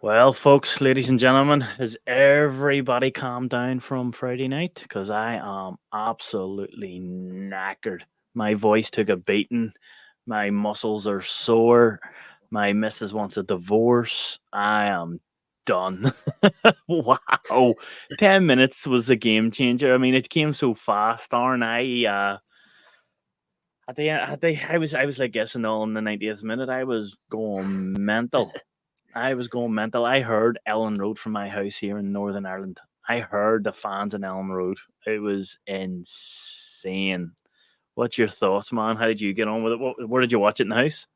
Well, folks, ladies and gentlemen, has everybody calmed down from Friday night? Because I am absolutely knackered. My voice took a beating. My muscles are sore. My missus wants a divorce. I am done. Wow. 10 minutes was the game changer. I mean, it came so fast, Aaron. I was like guessing all in the 90th minute. I was going mental. I heard Ellen Road from my house here in Northern Ireland. I heard the fans in Ellen Road. It was insane. What's your thoughts, man? How did you get on with it? Where did you watch it in the house?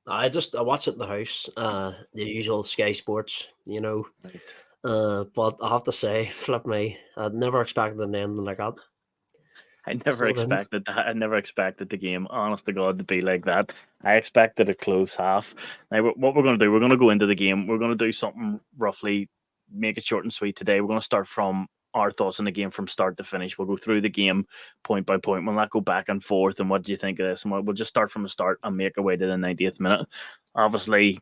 I watch it in the house, the usual Sky Sports, Right. But I have to say, flip me, I'd never expected an ending like that. I never So I didn't. expected that. I never expected the game, honest to God, to be like that. I expected a close half. Now, what we're going to do, we're going to go into the game. We're going to do something roughly, make it short and sweet today. We're going to start from our thoughts on the game from start to finish. We'll go through the game point by point. We'll not go back and forth. And what do you think of this? And we'll just start from the start and make our way to the 90th minute. Obviously,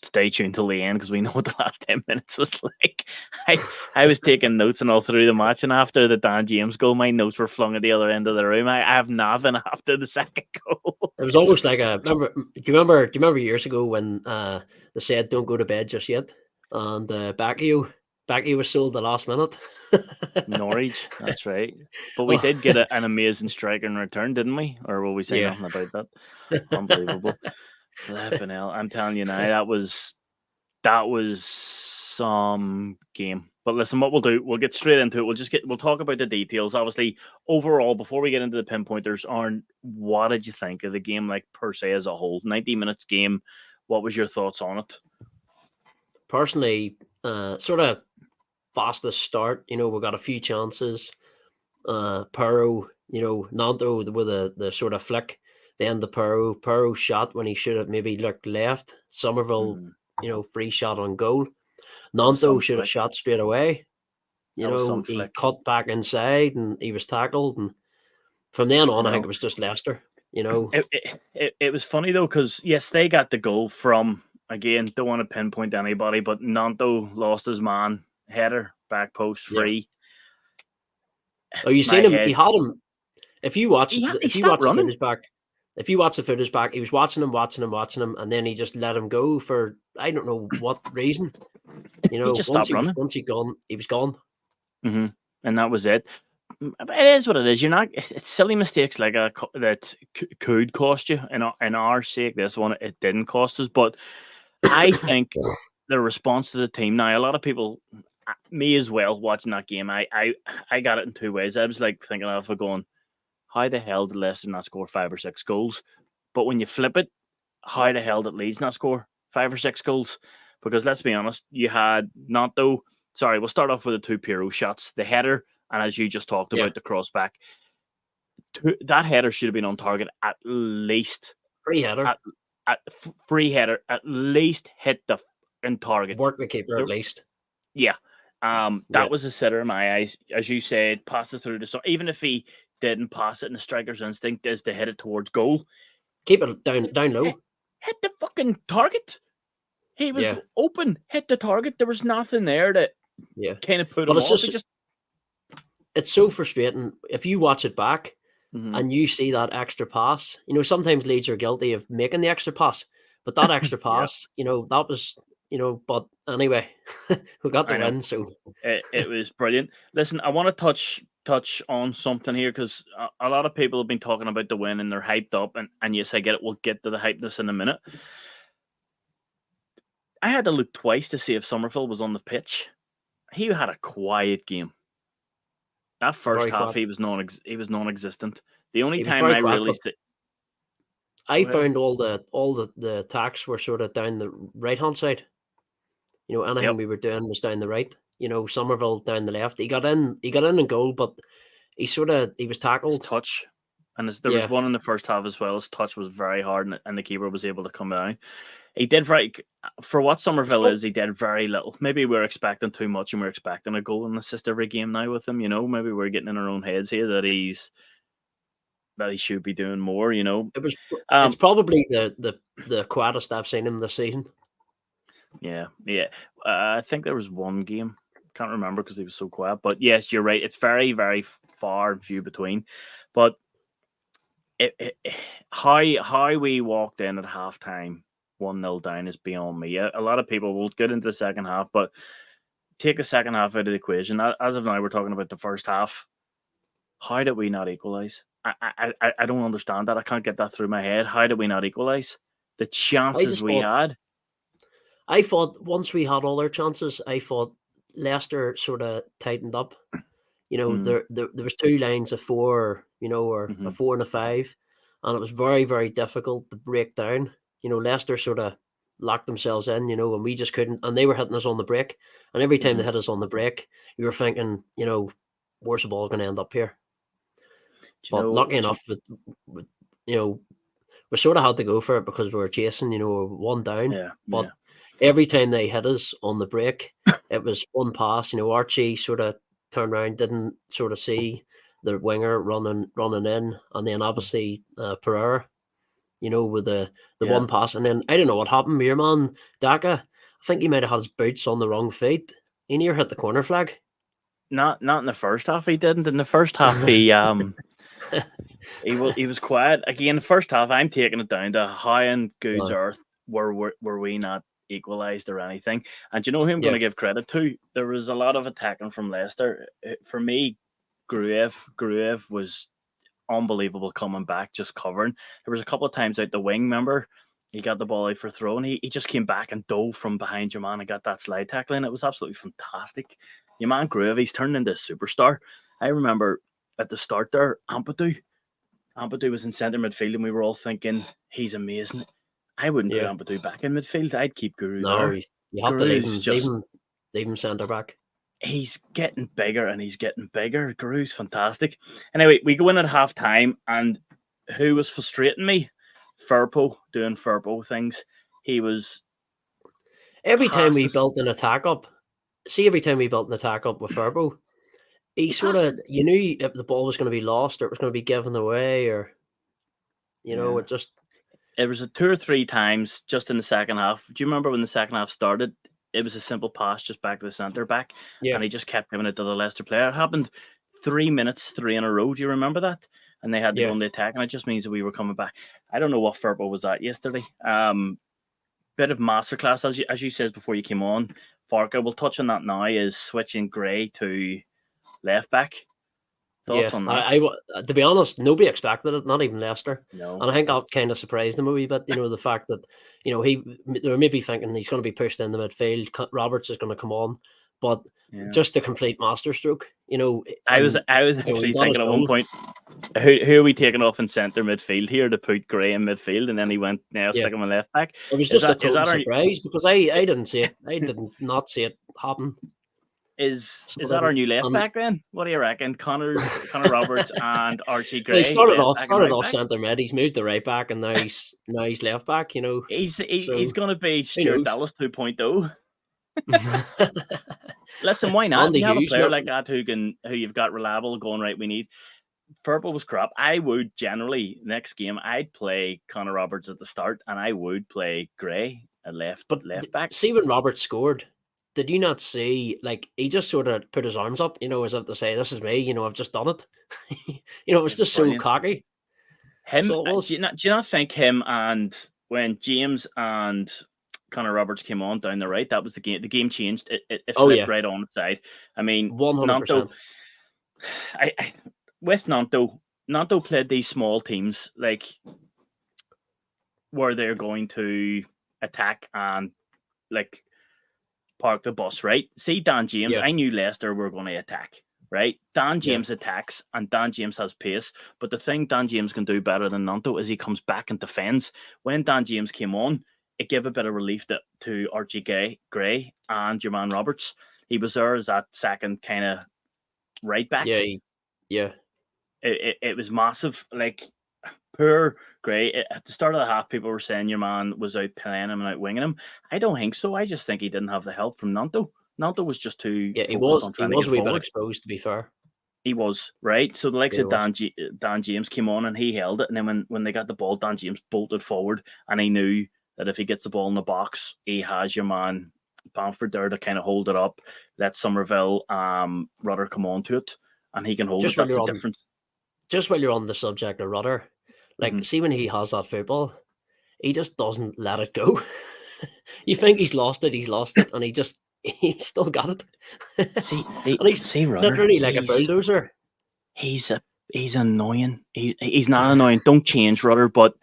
stay tuned till the end because we know what the last 10 minutes was like. I was taking notes and all through the match, and after the Dan James goal, my notes were flung at the other end of the room. I have nothing after the second goal. It was almost like a remember. Do you remember years ago when they said don't go to bed just yet, and Backio was sold the last minute. Norwich, that's right. But we did get an amazing striker in return, didn't we? Or will we say Yeah. nothing about that? Unbelievable. Flipping hell. I'm telling you now, that was some game. But listen, what we'll do, we'll get straight into it. We'll talk about the details. Obviously, overall, before we get into the pinpointers, Aaron, what did you think of the game, like per se as a whole? 90 minutes game. What was your thoughts on it? Personally, sort of fastest start. We got a few chances. Perro, Nanto with the sort of flick. Then the Perro shot when he should have maybe looked left. Somerville, Mhm. free shot on goal. That was Nanto some should have flick. shot straight away. That was some He flick. cut back inside and he was tackled. And from then I on, I think know. it was just Leicester. You know, It was funny though, because yes, they got the goal from, again, don't want to pinpoint anybody, but Nanto lost his man, header, back post, yeah. free. Oh, you My seen him? head. He had him. If you watch, He if you stopped watch the running. footage back, if you watch the footage back, he was watching him, and then he just let him go for I don't know what reason. He just Once stopped running. he was gone. Hmm. And that was it. But it is what it is. You're not. It's silly mistakes like that could cost you. In our sake, this one it didn't cost us. But I think the response to the team now. A lot of people, me as well, watching that game. I got it in two ways. I was like thinking of it going, how the hell did Leicester not score 5 or 6 goals? But when you flip it, how the hell did Leeds not score 5 or 6 goals? Because let's be honest, you had Nanto. Sorry, we'll start off with the two Pirro shots, the header, and as you just talked Yeah, about, the crossback. That header should have been on target at least. free header, At, free header, at least hit the in target. work the keeper at The- least. yeah, Yeah, that was a sitter in my eyes. As you said, pass it through the. So even if he didn't pass it, and the striker's instinct is to hit it towards goal, keep it down hit, low. hit the fucking target. He was Yeah, open, hit the target. There was nothing there that yeah. kind of put But him off. He just. it's so frustrating if you watch it back Mhm. and you see that extra pass. Sometimes Leeds are guilty of making the extra pass, but that extra Yeah, pass, that was. But anyway, we got the I know. win. So It was brilliant. Listen, I want to touch on something here because a lot of people have been talking about the win and they're hyped up, and yes, I get it. We'll get to the hypeness in a minute. I had to look twice to see if Somerville was on the pitch. He had a quiet game. That first very half, quiet. he was non-existent. The only He was time very I quiet, really but see, I go ahead. found all the attacks were sort of down the right hand side. Anything Yep, we were doing was down the right. Somerville down the left. He got in and goal, but he was his tackled. touch, and there was Yeah, one in the first half as well. His touch was very hard, and the keeper was able to come down. He did very for what it's Somerville prob- is. He did very little. Maybe we're expecting too much, and we're expecting a goal and assist every game now with him. Maybe we're getting in our own heads here that he should be doing more. it was. It's Um, probably the quietest I've seen him this season. Yeah, yeah. I think there was one game. Can't remember because he was so quiet. But yes, you're right. It's very, very far and few between. But how we walked in at halftime, 1-0 down is beyond me. A lot of people will get into the second half, but take the second half out of the equation. As of now, we're talking about the first half. How did we not equalize? I don't understand that. I can't get that through my head. How did we not equalize? The I chances just we thought had. I thought once we had all our chances, I thought Leicester sort of tightened up. Mm, There was two lines of four, or a hmm 4 and a 5, and it was very, very difficult to break down. Leicester sort of locked themselves in, and we just couldn't. And they were hitting us on the break, and every time they hmm hit us on the break, you were thinking, where's the ball going to end up here? Do you But know? lucky enough, with you know, we sort of had to go for it because we were chasing, we were one down. Yeah, But yeah, every time they hit us on the break, it was one pass. Archie sort of turned around, didn't sort of see the winger running in, and then obviously Pereira, with the yeah. one pass, and then I don't know what happened. Your man Daka, I think he might have had his boots on the wrong feet. He near hit the corner flag. Not in the first half. He didn't. In the first half, he was quiet again. The first half, I'm taking it down to how in God's Uh, earth were we not equalised or anything. And do you know who I'm going yeah, to give credit to? There was a lot of attacking from Leicester. For me, Gruev was unbelievable coming back, just covering. There was a couple of times out the wing, remember? He got the ball out for throw and he just came back and dove from behind your man and got that slide tackle in. It was absolutely fantastic. Your man Gruev, he's turned into a superstar. I remember at the start there, Ampadu was in centre midfield and we were all thinking he's amazing. I wouldn't put yeah. Ampadu back in midfield. I'd keep Guru No, there. you have to leave Guru's him, leave just him, leave him centre back. he's getting bigger and he's getting bigger. Guru's fantastic. Anyway, we go in at half time and who was frustrating me? Firpo doing Firpo things. He was Every time past we this. built an attack up, every time we built an attack up with Furbo, he He sort passed of, it. you knew if the ball was going to be lost or it was going to be given away, or Yeah. it just, It was a two or three times just in the second half. Do you remember when the second half started? It was a simple pass just back to the centre back, yeah, and he just kept giving it to the Leicester player. It happened 3 minutes, three in a row. Do you remember that? And they had to go yeah. on the attack, and it just means that we were coming back. I don't know what Firpo was at yesterday. Bit of masterclass, as you said before you came on. Farker, we'll touch on that now, is switching Gray to left back. Thoughts Yeah, on that? to be honest, nobody expected it, not even Leicester, No. and I think that kind of surprised them a wee bit. The fact that they were maybe thinking he's going to be pushed in the midfield. Roberts is going to come on, but Yeah. just a complete masterstroke. I was And I was he actually got his thinking at one goal. point, who are we taking off in centre midfield here to put Gray in midfield, and then he went, "Now Yeah, stick him in left back." it was Is just a that is total that our surprise because I didn't see it. I did not see it happen. is Sort that of, our new left back then? What do you reckon? Connor Roberts and Archie well, he Gray, left back and started right off back. centre mid. He's moved to right back, and now he's left back. He's So going to be who Stuart knows? Dallas 2.0. Listen, why not? If Andy you have a Hughes, player like that who you've got reliable going right, we need. Firpo was crap. I would generally next game I'd play Connor Roberts at the start, and I would play Gray at left but left back. see when Roberts scored, did you not see like he just sort of put his arms up, as if to say, "This is me," I've just done it. It was It was just so brilliant. cocky. Him, So it was. do you not think him and when James and Connor Roberts came on down the right, that was the game. The game changed. It Oh flipped yeah, right on the side. I mean, 100%. Nanto, with Nanto played these small teams like where they're going to attack and like park the bus, right? See Dan James, Yeah, I knew Leicester were going to attack, right? Dan yeah, James attacks and Dan James has pace. But the thing Dan James can do better than Nanto is he comes back and defends. When Dan James came on, it gave a bit of relief to Archie Gray and your man Roberts. He was there as that second kind of right back. yeah, yeah. It was massive. Like, poor Gray. At the start of the half, people were saying your man was out playing him and out winging him. I don't think so. I just think he didn't have the help from Nanto. Nanto was just too Yeah, he focused was on he trying to was get a wee bit forward. exposed, to be fair. He was, right? So the likes Yeah, he of was. Dan James came on and he held it. And then when they got the ball, Dan James bolted forward and he knew that if he gets the ball in the box, he has your man Bamford there to kind of hold it up, let Somerville, Rudder come on to it, and he can hold Just it. while That's you're the on, difference. just while you're on the subject of Rudder, like, Mhm. see when he has that football, he just doesn't let it go. You think he's lost it, and he's still got it. See, And he's see, Rudder, literally like a bulldozer. he's annoying. He's not annoying. Don't change Rudder. But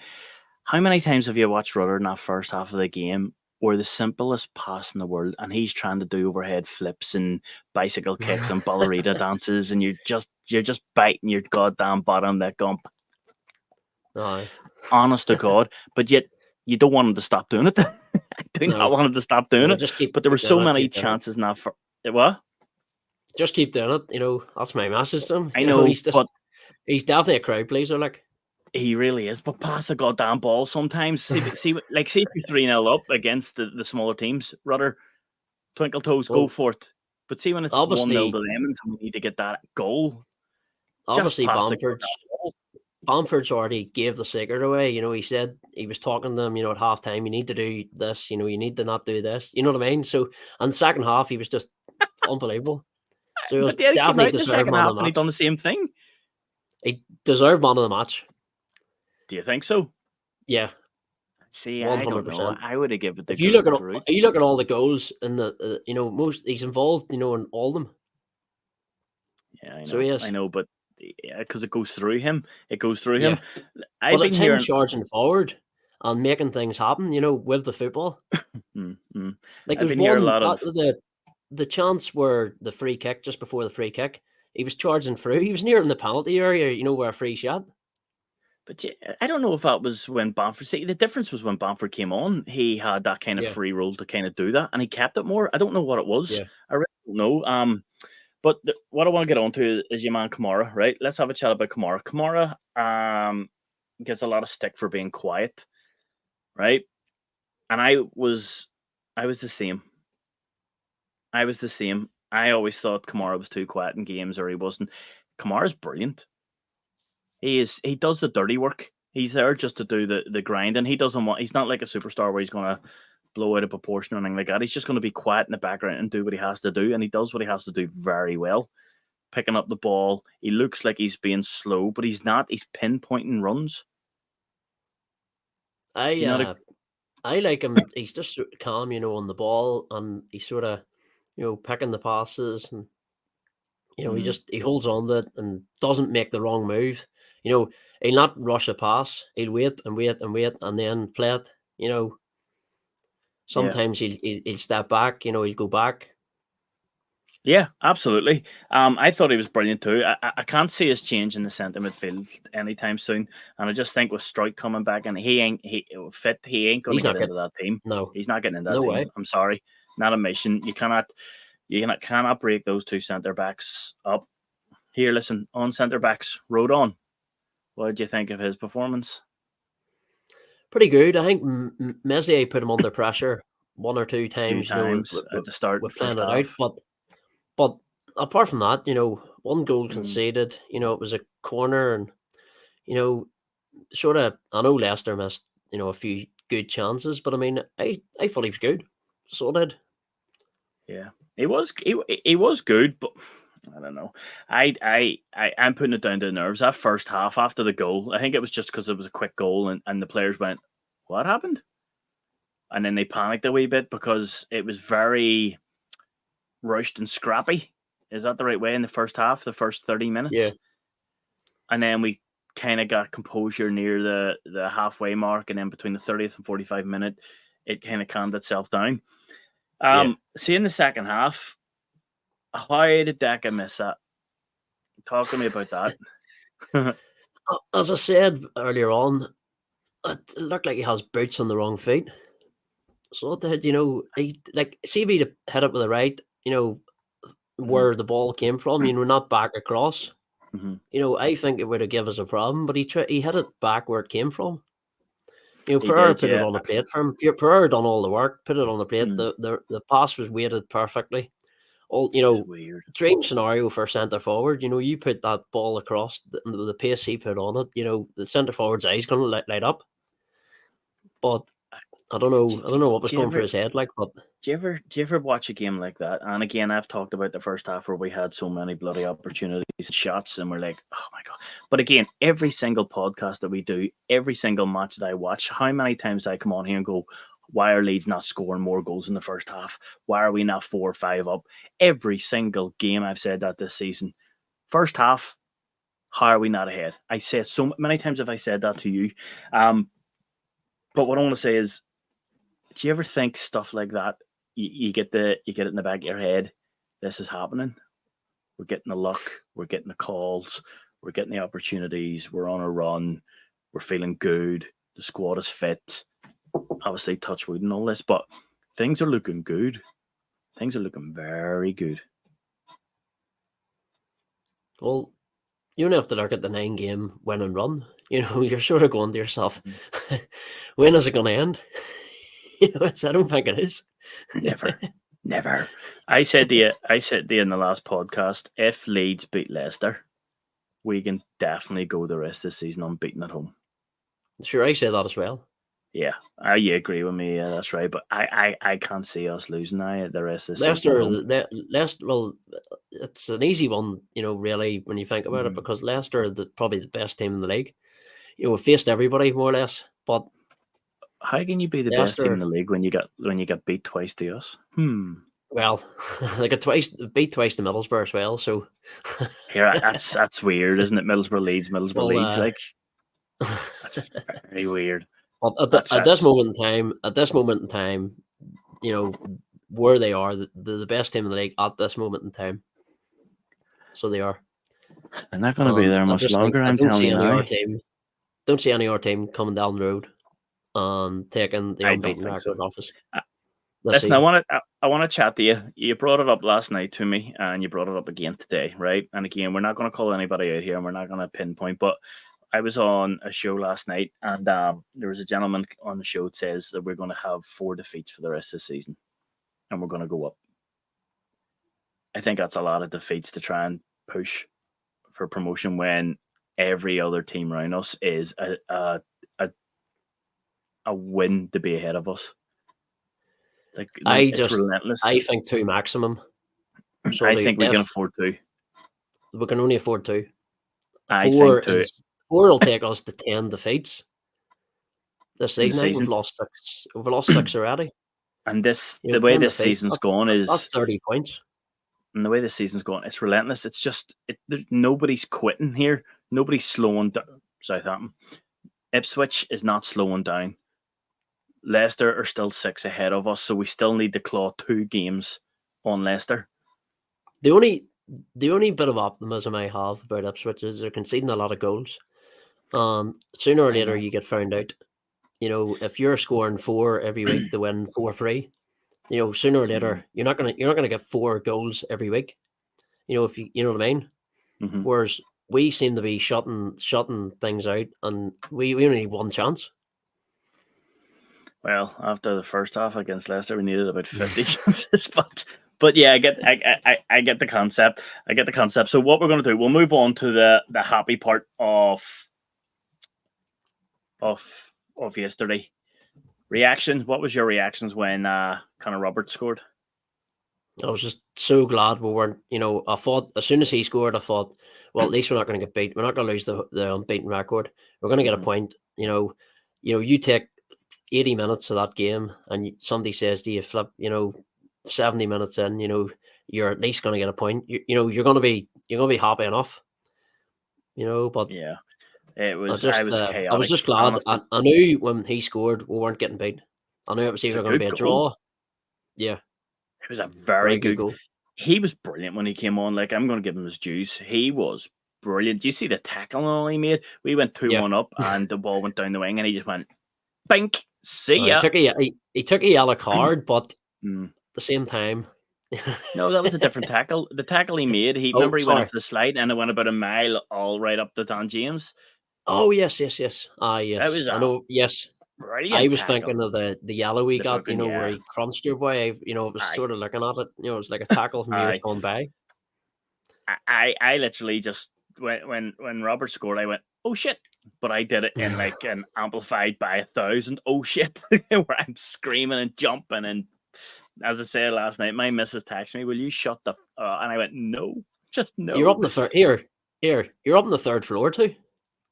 how many times have you watched Rudder in that first half of the game, where the simplest pass in the world, and he's trying to do overhead flips and bicycle kicks and ballerina dances, and you're just biting your goddamn bottom that going, No, honest to God. But yet you don't want him to stop doing it. I do not no, want him to stop doing no, it. just keep But there were doing so it, many keep doing it. chances now for what? Just keep doing it. That's my message to him. I know, but He's definitely a crowd pleaser. Like, he really is. But pass the goddamn ball sometimes. See, if you're 3-0 up against the smaller teams, Rudder, twinkle toes, go well, for it. But see when it's 1-0 to obviously, them and we need to get that goal, just pass the goddamn ball. Bamford's already gave the secret away. He said he was talking to them, at halftime, you need to do this, you need to not do this. You know what I mean? So, and the second half, he was just unbelievable. So he was But then he came definitely out in the deserved second man half of the and he match. done the same thing. He deserved man of the match. Do you think so? Yeah, See, 100%. I don't know. I would have given it the If you look at Groot. you look at all the goals in the, most he's involved, in all of them. Yeah, I know. So he is. I know, but because it goes through him. It goes through him. Yeah. I've Well, been it's him hearing. charging forward and making things happen, with the football. Like, I've there's been hearing a one lot of. the chance where the free kick, just before the free kick, he was charging through. He was near in the penalty area, where a free shot. But I don't know if that was when Bamford. See, the difference was when Bamford came on, he had that kind of Yeah. free role to kind of do that, and he kept it more. I don't know what it was. Yeah. I really don't know. But what I want to get on to is your man Kamara, right? Let's have a chat about Kamara. Kamara gets a lot of stick for being quiet, right? And I was the same. I was the same. I always thought Kamara was too quiet in games, or he wasn't. Kamara's brilliant. He does the dirty work. He's there just to do the grind, and he's not like a superstar where he's gonna blow out of proportion or anything like that. He's just gonna be quiet in the background and do what he has to do, and he does what he has to do very well. Picking up the ball. He looks like he's being slow, but he's not. He's pinpointing runs. I like him. He's just sort of calm, on the ball, and he's sort of, picking the passes, and he holds on to it and doesn't make the wrong move. He'll not rush a pass. He'll wait and wait and wait and then play it. Sometimes he'll step back. He'll go back. Yeah, absolutely. I thought he was brilliant too. I can't see us changing the centre midfield anytime soon, and I just think with Strike coming back and he ain't going to get into that team. No, he's not getting into that no team. way. I'm sorry, not a mission. You cannot break those two centre backs up. Here, listen, on centre backs, Rodon. What did you think of his performance? Pretty good. I think Messier put him under pressure one or two times. At the start, with first playing it half. out, but apart from that, one goal conceded. It was a corner, and sort of. I know Leicester missed a few good chances, but I mean, I thought he was good. So I did. Yeah, he was good, but I don't know. I'm putting it down to the nerves. That first half after the goal, I think it was just because it was a quick goal, and the players went, "What happened?" And then they panicked a wee bit because it was very rushed and scrappy. Is that the right way in the first half, the first 30 minutes? Yeah. And then we kind of got composure near the halfway mark, and then between the 30th and 45 minute, it kind of calmed itself down. See, in the second half, how did Deca miss that? Talk to me about that. As I said earlier on, it looked like he has boots on the wrong feet. So it did, he see if he'd hit it with the right, where the ball came from, not back across. I think it would have given us a problem, but he hit it back where it came from. Pereira put it on the plate for him. Pereira done all the work, put it on the plate. The pass was weighted perfectly. Weird. Dream scenario for centre forward. You put that ball across the pace he put on it. The centre forward's eyes going to light up. But I don't know what was Do you going through ever his head, like, but do you ever watch a game like that? And again, I've talked about the first half where we had so many bloody opportunities, and shots, and we're like, oh my god. But again, every single podcast that we do, every single match that I watch, how many times do I come on here and go, why are Leeds not scoring more goals in the first half? Why are we not 4 or 5 up? Every single game I've said that this season. First half, how are we not ahead? I said so many times have I said that to you. But what I want to say is, do you ever think stuff like that? You get it in the back of your head. This is happening. We're getting the luck. We're getting the calls. We're getting the opportunities. We're on a run. We're feeling good. The squad is fit. Obviously, touch wood and all this, but things are looking good. Things are looking very good. well, you only have to look at the 9-game win and run. You know, you're sort of going to yourself, when is it going to end? You know, I don't think it is. Never. I said to you in the last podcast, if Leeds beat Leicester, we can definitely go the rest of the season unbeaten at home. Sure, I say that as well. Yeah, you agree with me. Yeah, that's right. But I can't see us losing now the rest of the Leicester, season. Leicester. Well, it's an easy one, you know, really, when you think about it, because Leicester are probably the best team in the league. You know, we've faced everybody more or less, but how can you be the best team in the league when you got beat twice to us? Well, they got beat twice to Middlesbrough as well. So here, that's weird, isn't it? Middlesbrough Leeds, like that's very weird. But at this moment in time, you know, where they are, the best team in the league at this moment in time. So they are. They're not going to be there much longer. I'm telling you now. Don't see any other team coming down the road and taking the unbeaten record off us. Listen, I want to chat to you. You brought it up last night to me, and you brought it up again today, right? And again, we're not going to call anybody out here, and we're not going to pinpoint. But I was on a show last night, and there was a gentleman on the show that says that we're going to have 4 defeats for the rest of the season, and we're going to go up. I think that's a lot of defeats to try and push for promotion when every other team around us is a win to be ahead of us. It's relentless. I think 2 maximum. So I think we can afford 2. We can only afford 2. I think 2. 4 will take us to 10 defeats this season. We've lost 6. We've lost 6 already. And the way this season's gone is that's 30 points. And the way this season's going, it's relentless. It's just nobody's quitting here. Nobody's slowing down. Southampton, Ipswich is not slowing down. Leicester are still 6 ahead of us, so we still need to claw 2 games on Leicester. The only bit of optimism I have about Ipswich is they're conceding a lot of goals. Sooner or later, you get found out. You know, if you're scoring 4 every week to win 4-3, you know, sooner or later, you're not gonna get 4 goals every week. You know, you know what I mean. Whereas we seem to be shutting things out, and we only need 1 chance. Well, after the first half against Leicester, we needed about 50 chances, but yeah, I get the concept. I get the concept. So what we're going to do, we'll move on to the happy part of yesterday. Reaction. What was your reactions when Connor Roberts scored? I was just so glad we weren't. You know, I thought as soon as he scored, I thought, well, at least we're not going to get beat. We're not going to lose the unbeaten record. We're going to get a point. You know, you take 80 minutes of that game, and somebody says to you, flip, 70 minutes in, you're at least going to get a point. You're going to be happy enough. But yeah, it was. I was just glad. I knew when he scored, we weren't getting beat. I knew it was either going to be a draw. Yeah, it was a very good goal. He was brilliant when he came on. Like, I'm going to give him his dues. He was brilliant. Do you see the tackle and all he made? We went 2-1 up, and the ball went down the wing, and he just went, bink. See ya. He took a yellow card, but at the same time. No, that was a different tackle. The tackle he made, he went off the slide, and it went about a mile all right up to Dan James. Oh, yes. I know, yes. I was thinking of the yellow he got, where he crunched your boy. I was sort of looking at it. It was like a tackle from years gone by. I literally just, when Robert scored, I went, oh shit, but I did it in like an amplified by 1,000. Oh shit! Where I'm screaming and jumping, and as I said last night, my missus texted me, "Will you shut the?" And I went, "No, just You're up no." in the third here. You're up on the third floor too.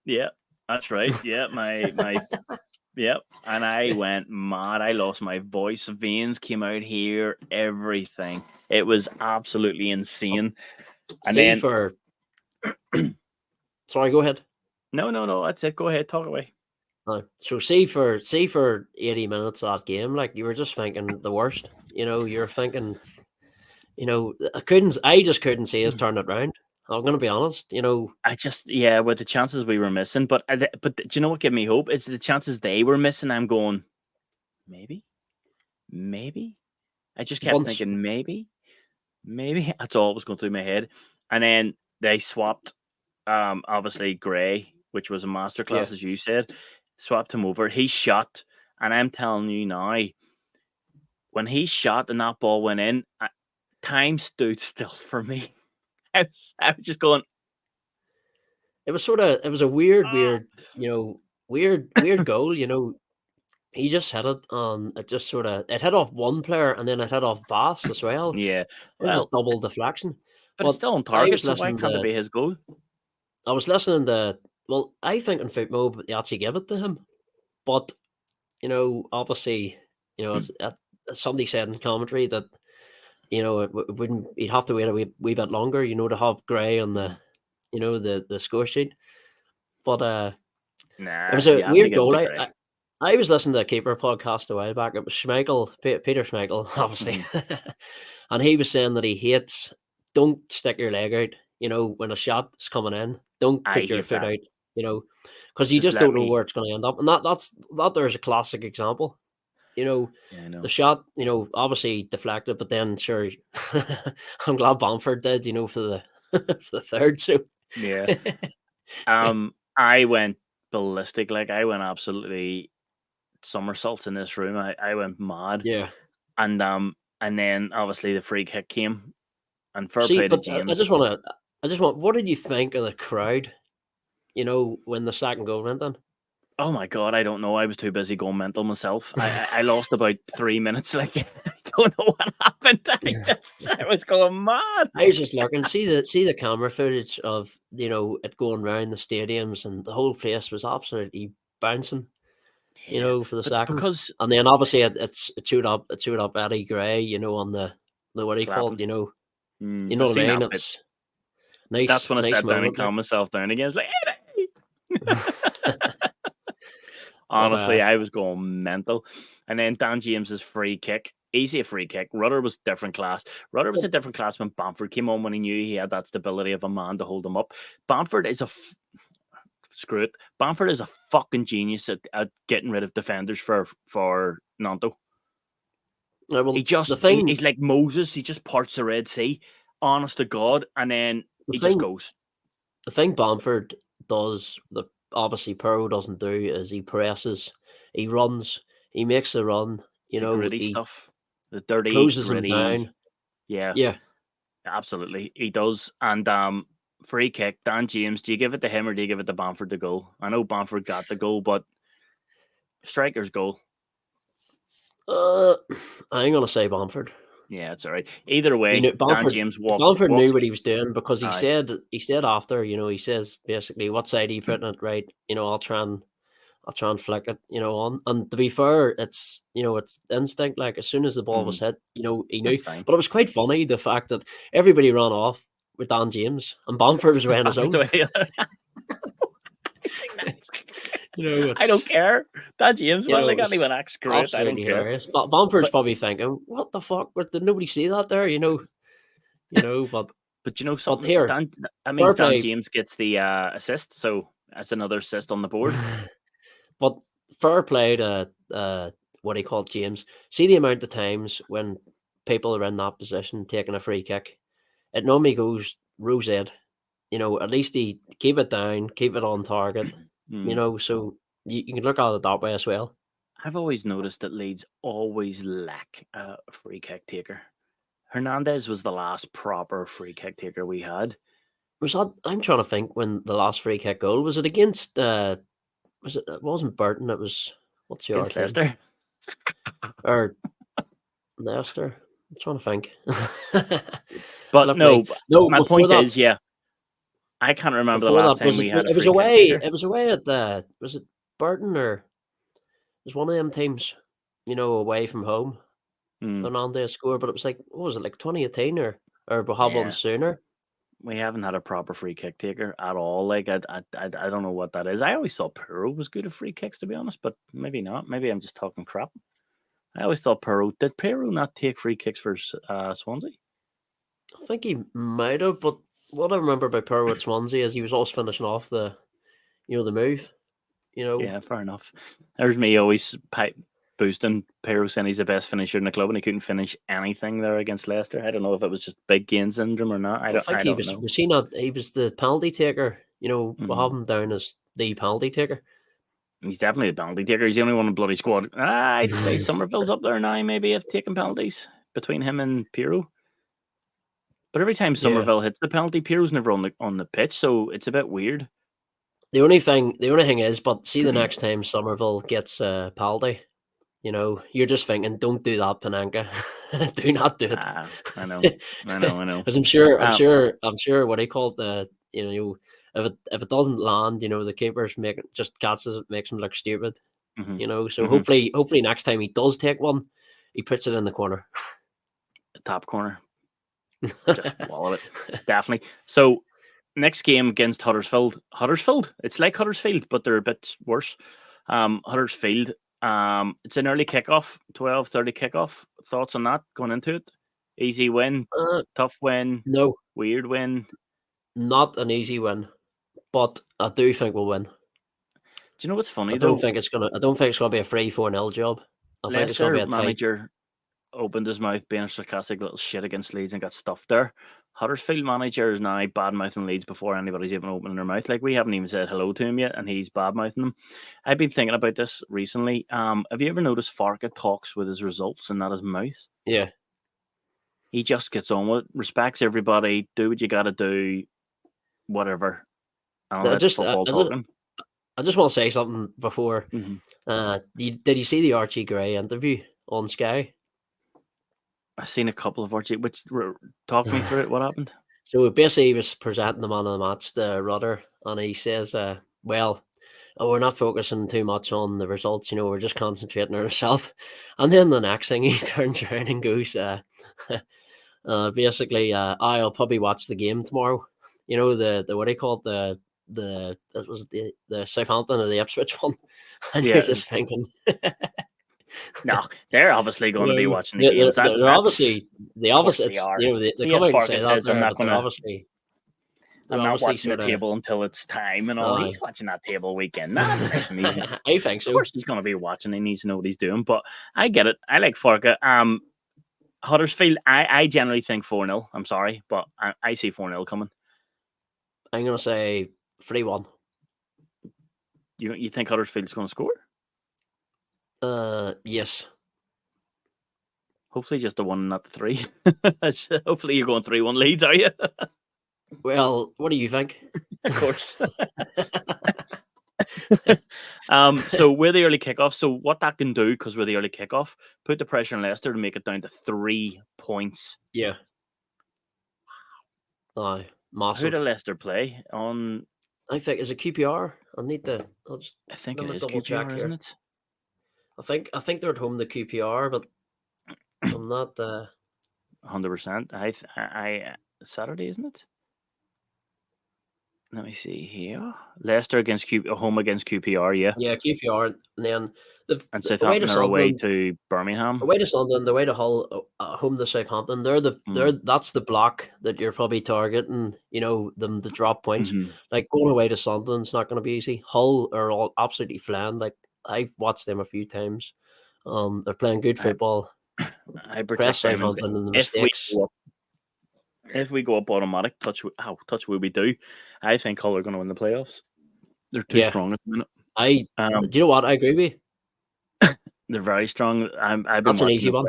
Yeah, that's right. Yeah, my yep. And I went mad. I lost my voice. Veins came out here. Everything. It was absolutely insane. And See then for sorry, go ahead. no. That's it. Go ahead. Talk away. So see for 80 minutes of that game, like you were just thinking the worst. You know, you're thinking, you know, I just couldn't see us turn it round. I'm gonna be honest. You know, I just with the chances we were missing, but do you know what gave me hope? It's the chances they were missing. I'm going, maybe. I just kept once thinking maybe. That's all that was going through my head. And then they swapped obviously Gray, which was a masterclass, yeah, as you said, swapped him over. He shot, and I'm telling you now, when he shot and that ball went in, time stood still for me. I was just going, it was a weird, ah, weird goal. You know, he just hit it, it just it hit off one player and then it hit off Vass as well. yeah. It was a Well, double deflection. but it's But still on I target, was so why listening can't it to be his goal? I was listening to well, I think in football they actually give it to him. But you know, obviously, you know, somebody said in commentary that you know it wouldn't. He'd have to wait a wee bit longer, you know, to have Gray on the you know the score sheet. But it Nah, was a you have to weird give it goal. to Gray. I was listening to a keeper podcast a while back. It was Schmeichel, Peter Schmeichel, obviously, and he was saying that he hates. Don't stick your leg out. You know, when a shot is coming in, don't I put your hate foot that. out. You know, because you Just just let don't know me. where it's going to end up. And that there's a classic example. You know, Yeah, I the know. shot, you know, obviously deflected, but then sure, I'm glad Bamford did. You know, for the for the third. So Yeah. I went ballistic. Like I went absolutely somersaults in this room. I went mad. yeah. And then obviously the free kick came, and fair See, play to but James. I just want. What did you think of the crowd? You know, when the second goal went in. Oh my god, I don't know. I was too busy going mental myself. I lost about 3 minutes. Like I don't know what happened. I was going mad. I was just looking, see the camera footage of you know it going around the stadiums, and the whole place was absolutely bouncing. You Yeah, know, for the but second, because and then obviously it showed up Eddie Gray. You know, on the what do you call it? clapping, You I know what I seen mean. that bit. It's That's when I nice sat down and moment. Like, calmed myself down again. It's like, but honestly, I was going mental. And then Dan James's free kick, easy a free kick. Rudder was different class. Rudder was a different class when Bamford came on, when he knew he had that stability of a man to hold him up. Bamford is screw it. Bamford is a fucking genius at getting rid of defenders for Nanto. well, He's like Moses. He just parts the Red Sea, honest to God, and then the he just thing goes. the thing Bamford does that obviously Pearl doesn't do is he presses, he runs, he makes a run. You The know, gritty he stuff, the dirty, closes him gritty. down. Yeah, Yeah. absolutely, he does. And free kick, Dan James. Do you give it to him or do you give it to Bamford to goal? I know Bamford got the goal, but striker's goal. Uh, I'm gonna say Bamford. Yeah, it's all right. Either You way, know, Dan James Bamford walks. knew what he was doing because Aye, he said after, you know, he says basically, what side are you putting it? Right, you know, I'll try and flick it, you know, on. And to be fair, it's you know, it's instinct. Like as soon as the ball was hit, you know, he knew. that's fine. But it was quite funny the fact that everybody ran off with Dan James and Bamford was wearing his Bamford's own. away. I seen that. You know, I don't care. Dan James, you well, know, they it can't was even act screw it. I don't absolutely care. hilarious. But Bamford's But probably thinking, "What the fuck? Did nobody see that there?" You know. but you know But something, here, that means fair Dan play. James gets the assist, so that's another assist on the board. But fair play to what he called James. See the amount of times when people are in that position taking a free kick, it normally goes rose ed. You know, at least he keep it down, keep it on target. You Hmm. know, so you can look at it that way as well. I've always noticed that Leeds always lack a free kick taker. Hernandez was the last proper free kick taker we had. Was that? I'm trying to think when the last free kick goal was. It against? Was it? It wasn't Burton. It was. What's your Against team? Leicester. Or Leicester? I'm trying to think. But Flip me. no, No, my before point that. is, yeah, I can't remember the Before last that time was we had a it was free kick away. taker. It was away at the. Was it Burton or it was one of them teams? Away from home. Hmm. Fernandez scored, but it was like what was it like 2018 or we had one Yeah, sooner. we haven't had a proper free kick taker at all. Like I don't know what that is. I always thought Puro was good at free kicks, to be honest, but maybe not. Maybe I'm just talking crap. I always thought Puro did Puro not take free kicks for Swansea? I think he might have, but what I remember about Perro at Swansea is he was always finishing off the move. Yeah, fair enough. There's me always boosting Puro saying he's the best finisher in the club, and he couldn't finish anything there against Leicester. I don't know if it was just big gain syndrome or not. I I think he don't was. know. Was he not? He was the penalty taker. We have him down as the penalty taker. He's definitely a penalty taker. He's the only one in the bloody squad. I'd say Somerville's up there now, maybe, of taking penalties between him and Piro. But every time Somerville hits the penalty, Piro's never on the pitch, so it's a bit weird. The only thing is, but see the next time Somerville gets a penalty, you're just thinking, don't do that, Panenka. Do not do it. I know. Because I'm sure what he called the, if it doesn't land, the keeper's just catches it, makes him look stupid. So hopefully next time he does take one, he puts it in the corner. Top corner. Just wall it. Definitely. So next game against Huddersfield. It's like Huddersfield, but they're a bit worse. Huddersfield. It's an early kickoff, 12:30 kickoff. Thoughts on that going into it? Easy win, tough win, No, weird win. Not an easy win, but I do think we'll win. Do you know what's funny? I don't think it's gonna be a 3-4-0 job. I think it's gonna be a tight. Manager opened his mouth being a sarcastic little shit against Leeds and got stuffed there. Huddersfield manager is now bad mouthing Leeds before anybody's even opening their mouth. Like, we haven't even said hello to him yet, and he's bad mouthing them. I've been thinking about this recently. Have you ever noticed Farke talks with his results and not his mouth? Yeah. He just gets on with it, respects everybody, do what you got to do, whatever. I just want to say something before. Did you see the Archie Gray interview on Sky? I've seen a couple of Archie. Which talk me through it. What happened? So basically, he was presenting the man of the match, the Rudder, and he says, "Well, we're not focusing too much on the results. We're just concentrating on ourselves." And then the next thing, he turns around and goes, "Basically, I'll probably watch the game tomorrow." The what do you call it? It was the Southampton or the Ipswich one, and you're just thinking. No, they're obviously going to be watching the games. They obviously are. They come out and say that. I'm not going to. I'm not watching the table until it's time and all. He's watching that table weekend. I think so. Of course, he's going to be watching. He needs to know what he's doing. But I get it. I like Farke. Huddersfield. I generally think 4-0. I'm sorry, but I see 4-0 coming. I'm going to say 3-1. You think Huddersfield's going to score? Yes. Hopefully just the 1, not the 3. Hopefully you're going 3-1 Leeds, are you? Well, what do you think? Of course. So we're the early kickoff. So what that can do, because we're the early kickoff, put the pressure on Leicester to make it down to 3 points. Yeah. Aye, massive. Who did Leicester play on? I think is it QPR. I think it is QPR, isn't it? I think they're at home to QPR, but I'm not 100%. I Saturday, isn't it? Let me see here. Leicester against home against QPR, yeah. Yeah, QPR, and then Southampton are away to Birmingham. Away to Sunderland, the way to Hull, home to Southampton. That's the block that you're probably targeting. Them to drop points. Like going away to Sunderland's not going to be easy. Hull are all absolutely flying. Like I've watched them a few times. They're playing good football. I press Southampton and the mistakes. If we go up automatic, touch wood we do. I think Hull are going to win the playoffs. They're too strong at the minute. Do you know what? I agree with you. They're very strong. I've been That's an easy one.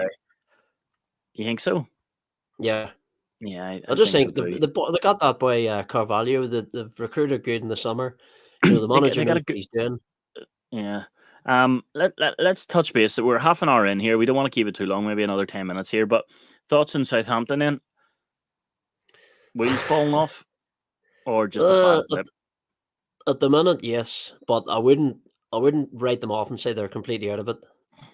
You think so? Yeah. Yeah, I I just think so think too. they got that boy Carvalho. They've recruited good in the summer. You know, the manager They got knows a what good he's doing. yeah. Let's touch base. We're half an hour in here. We don't want to keep it too long. Maybe another 10 minutes here. But thoughts on Southampton? Then wheels falling off, or just a Uh, bad at, blip? at the minute, yes, but I wouldn't write them off and say they're completely out of it.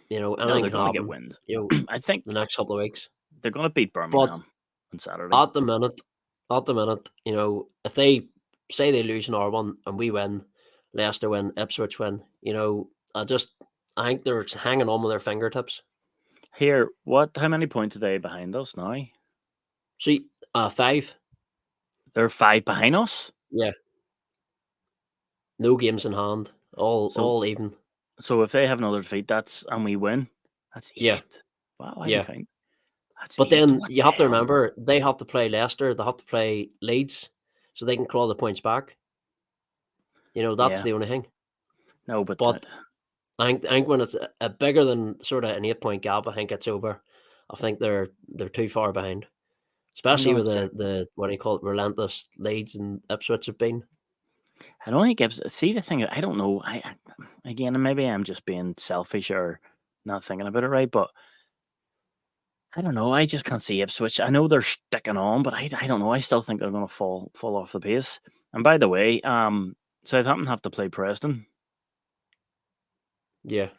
You know, No, anything they're can going to get happen. wins. You know, I think the next couple of weeks. they're going to beat But Birmingham on Saturday. at the minute, you know, if they say they lose in R1 and we win, Leicester win, Ipswich win, you know, I think they're hanging on with their fingertips. Here, how many points are they behind us now? See, 5. They're 5 behind us. Yeah. No games in hand. So All even. so if they have another defeat, and we win, that's 8. Yeah. Wow, I can Yeah. count. That's But 8. then What you the have to hell? remember they have to play Leicester, they have to play Leeds, so they can claw the points back. You know, that's Yeah. the only thing. No, but But I think when it's a bigger than sort of an 8-point gap, I think it's over. I think they're too far behind, especially no, with it's the what do you call it, relentless Leeds and Ipswich have been. I don't think see the thing. I don't know. Again, maybe I'm just being selfish or not thinking about it right, but I don't know. I just can't see Ipswich. I know they're sticking on, but I don't know. I still think they're going to fall off the pace. And by the way, Southampton have to play Preston. Yeah,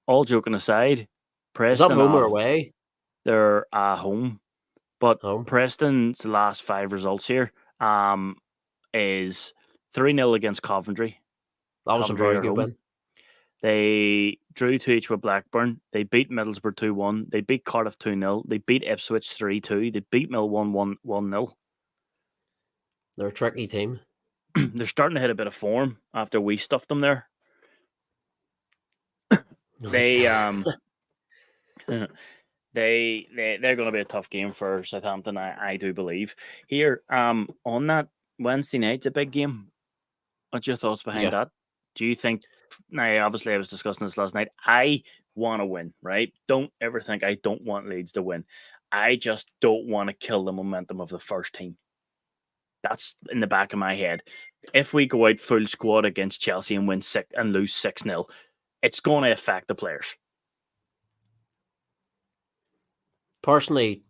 All joking aside, is that Preston home or away? they're at home, but Home. Preston's last 5 results here is 3-0 against Coventry. That was a Coventry very are good home. win. They drew 2-each with Blackburn. They beat Middlesbrough 2-1. They beat Cardiff 2-0. They beat Ipswich 3-2. They beat Mill 1-1-1-0. They're a tricky team. They're starting to hit a bit of form after we stuffed them there. They they're going to be a tough game for Southampton. I do believe. Here on that Wednesday night, it's a big game. What's your thoughts behind Yeah. that? Do you think? Now, obviously, I was discussing this last night. I want to win, right? Don't ever think I don't want Leeds to win. I just don't want to kill the momentum of the first team. That's in the back of my head. If we go out full squad against Chelsea and lose 6-0, it's going to affect the players. Personally,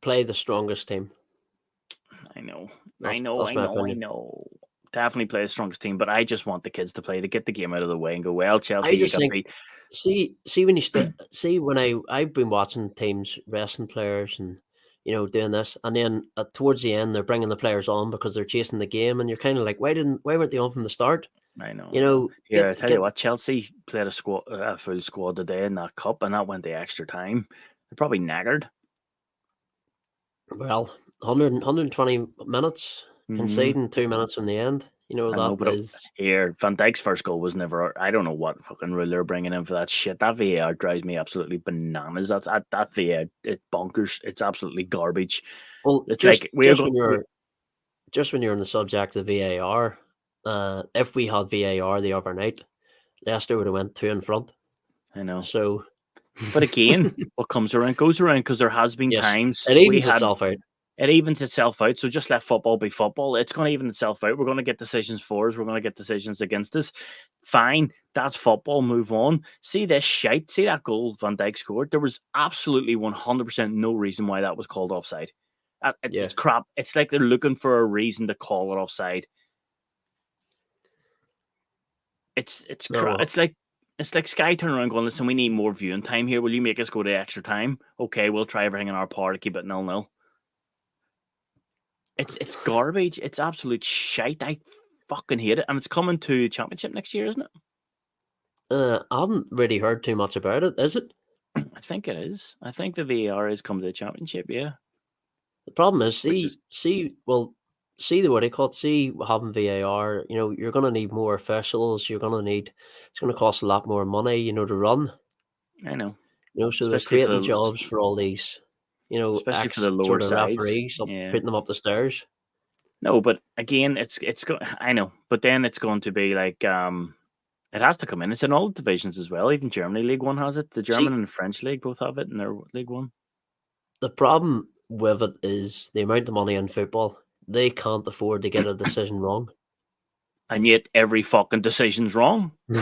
play the strongest team. I know. That's my opinion. Definitely play the strongest team, but I just want the kids to play to get the game out of the way and go, well, Chelsea, I you just got think beat. see when you see when I've been watching teams resting players and you know doing this, and then towards the end they're bringing the players on because they're chasing the game, and you're kind of like, why weren't they on from the start? I know. You know, Here, I tell you what, Chelsea played a full squad today in that cup, and that went the extra time. They're probably knackered. Well, 120 minutes, conceding 2 minutes from the end. You know, I know, but is here, Van Dijk's first goal was never. I don't know what fucking rule they're bringing in for that shit. That VAR drives me absolutely bananas. That VAR, it's bonkers. It's absolutely garbage. well, It's just like we're when going. you're on the subject of VAR, if we had VAR the other night, Leicester would have went 2 in front. I know. So, but again, what comes around goes around, because there has been yes, times it evens itself out. It evens itself out. So just let football be football. It's going to even itself out. We're going to get decisions for us. We're going to get decisions against us. Fine. That's football. Move on. See this shite. See that goal Van Dijk scored? There was absolutely 100% no reason why that was called offside. It's crap. It's like they're looking for a reason to call it offside. It's crap. It's like Sky turning around going, listen, we need more viewing time here. Will you make us go to extra time? Okay, we'll try everything in our power to keep it 0-0. It's garbage. It's absolute shite. I fucking hate it. And it's coming to Championship next year, isn't it? I haven't really heard too much about it. Is it? I think it is. I think the VAR is coming to the Championship. Yeah. The problem is, see what do you call it? See having VAR. You know, you're going to need more officials. It's going to cost a lot more money. You know, to run. I know. You know, so they're creating jobs for all these. You know, especially for the lower sides, referees, putting them up the stairs. No, but again, it's I know, but then it's going to be like it has to come in. It's in all divisions as well. Even Germany League One has it. The German and French league both have it in their League One. The problem with it is the amount of money in football. They can't afford to get a decision wrong. And yet every fucking decision's wrong. Do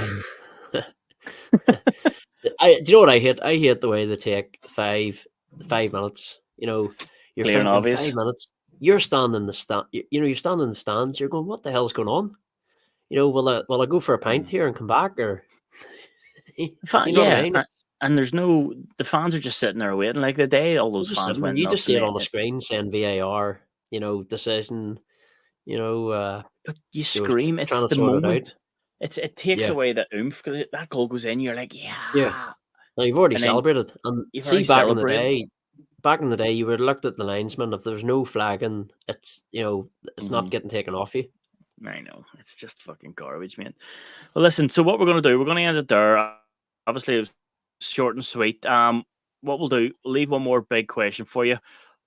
you know what I hate? I hate the way they take 5 minutes. You know, you're Clear and thinking obvious. 5 minutes. You're standing in the stand. You're standing in the stands. You're going, what the hell's going on? You know, will I go for a pint here and come back, or you know what I mean? And there's no, the fans are just sitting there waiting. Like the day all those fans went You nuts. just see it on the screen saying VAR, you know, decision, you know. But you scream, it's trying to the sort moment. It takes Yeah. away the oomph because that goal goes in. You're like, yeah. Now you've already And then celebrated. And you've see, already back in the day, you would have looked at the linesman. If there's no flagging, it's it's not getting taken off you. I know, it's just fucking garbage, man. Well, listen. So what we're gonna do? We're gonna end it there. Obviously, it was short and sweet. What we'll do? We'll leave one more big question for you.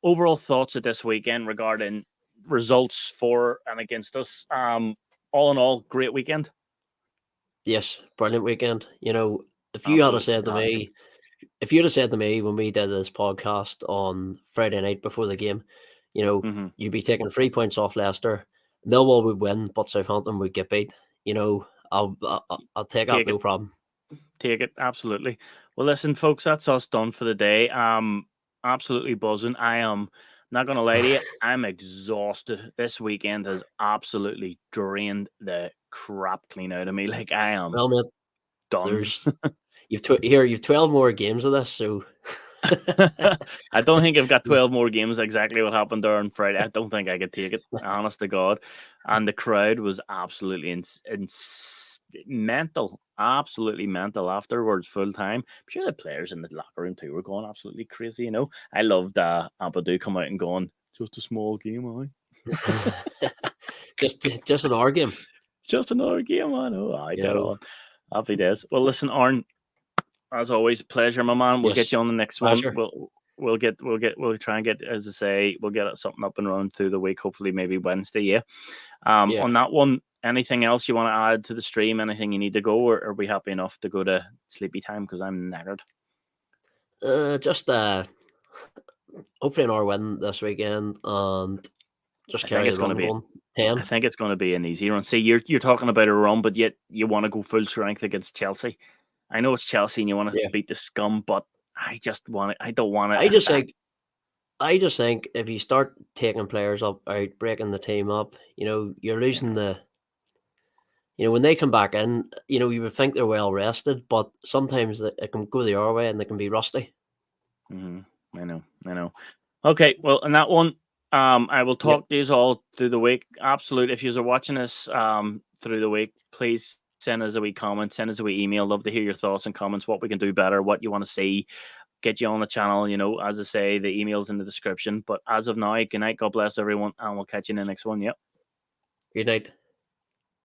Overall thoughts of this weekend regarding results for and against us. All in all, great weekend. Yes, brilliant weekend. You know, if you had said to me when we did this podcast on Friday night before the game, you know, you'd be taking 3 points off Leicester, Millwall would win, but Southampton would get beat. You know, I'll take that, no problem. Take it, absolutely. Well, listen, folks, that's us done for the day. Absolutely buzzing. I am not gonna lie to you, I'm exhausted. This weekend has absolutely drained the crap clean out of me. Like I am done. You've 12 more games of this, so I don't think I've got 12 more games. Exactly what happened there on Friday. I don't think I could take it, honest to God. And the crowd was absolutely mental, absolutely mental afterwards, full time. I'm sure the players in the locker room too were going absolutely crazy. You know, I loved Ampadu come out and going, just a small game, just an hour game. Just another game, I know. I get on. Happy days. Well, listen, Aaron, as always, pleasure, my man. We'll get you on the next one. We'll try and get, as I say, we'll get something up and running through the week. Hopefully, maybe Wednesday. Yeah. On that one, anything else you want to add to the stream? Anything you need to go, or are we happy enough to go to sleepy time? Because I'm knackered. Just hopefully an hour win this weekend, and just carry the run going. 10. I think it's going to be an easy run. See, you're talking about a run, but yet you want to go full strength against Chelsea. I know it's Chelsea and you want to beat the scum, but I just want it. I don't want it. I just think if you start taking players out, breaking the team up, you know, you're losing the. You know, when they come back in, you know, you would think they're well rested, but sometimes it can go the other way and they can be rusty. I know. Okay, well, on that one, I will talk to you all through the week. Absolute. If you're watching us through the week, please send us a wee comment, send us a wee email. Love to hear your thoughts and comments, what we can do better, what you want to see, get you on the channel. You know, as I say, the email's in the description. But as of now, good night, God bless everyone, and we'll catch you in the next one. Yep. Good night.